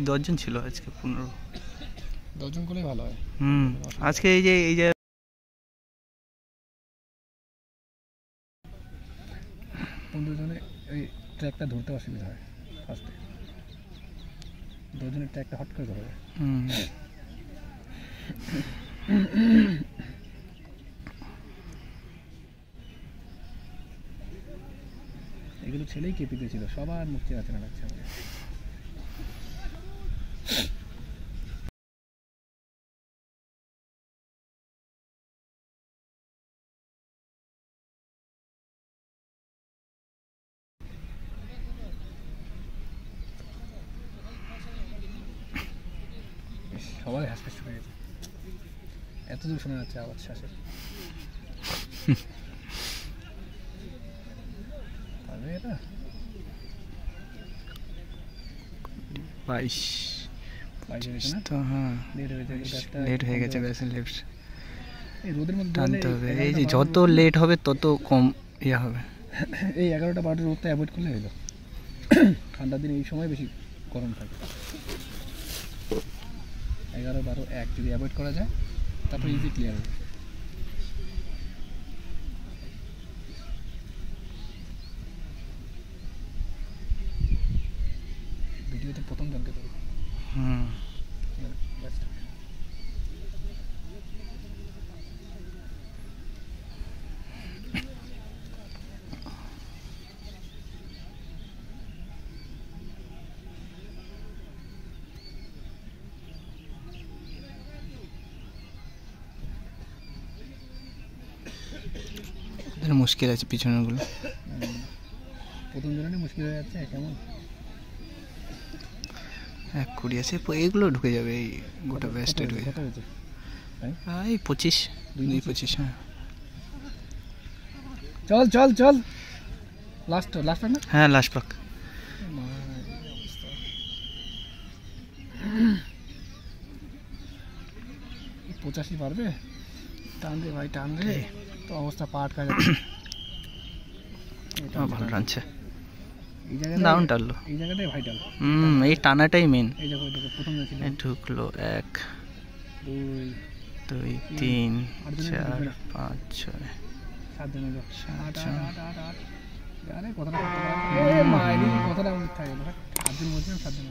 দশজন ছিল আজকে, 15 10জন করলেই ভালো হয়। আজকে এই যে 15 জনে ওই ট্র্যাকটা ধরতে অসুবিধা হয় ফার্স্টে, 2 জনের ট্র্যাকটা হট করে ধরবে। এগুলো ছেলেই কেঁপে দিয়েছিল, সবার মুখ চেনা চেনা লাগছে আমাকে। সবাই হাসপাস শুনে গেছে, এত দূর শোনা যাচ্ছে আওয়াজ শ্বাসের। পারবে এটা? 22 তো হ্যাঁ, লেট হয়ে গেছে ব্যাসের লেফট। এই রোদের মধ্যে টানতে হবে, এই যে যত লেট হবে তত কম ইয়ে হবে। এই 11টা 12টা রোদটা অ্যাভয়েড করলে হলো। ঠান্ডার দিনে এই সময় বেশি গরম থাকে। 11, 12, 1 যদি অ্যাভয়েড করা যায় তারপর ইজি ক্লিয়ার হবে। ভিডিওতে প্রথম জনকে দেবো। মুশকিল আছে পিছনের গুলো, প্রথম জনের মুশকিল হয়ে যাচ্ছে। কেমন 1:20 আছে, এগুলো ঢুকে যাবে, এই গোটা ব্যাসটা ঢুকে যাবে। এই 25, 2:25। হ্যাঁ চল চল চল, লাস্ট না? হ্যাঁ লাস্ট পাক। 85 পারবে? টান রে ভাই, টান রে, তো অবস্থা পা আটকা যাচ্ছে। ভালো টানছে, এই জায়গাটা দারুণ টানলো, এই জায়গাটাই ভাইটাল। এই টানাটাই মেন। এই দেখো প্রথম ছিল ঢুকলো 1, 2, 3, 4, 5, 6, 7 জন। 8 কথাটা কথাটা মিথ্যা গেল। 8 জন বলছিলাম, 7 জন।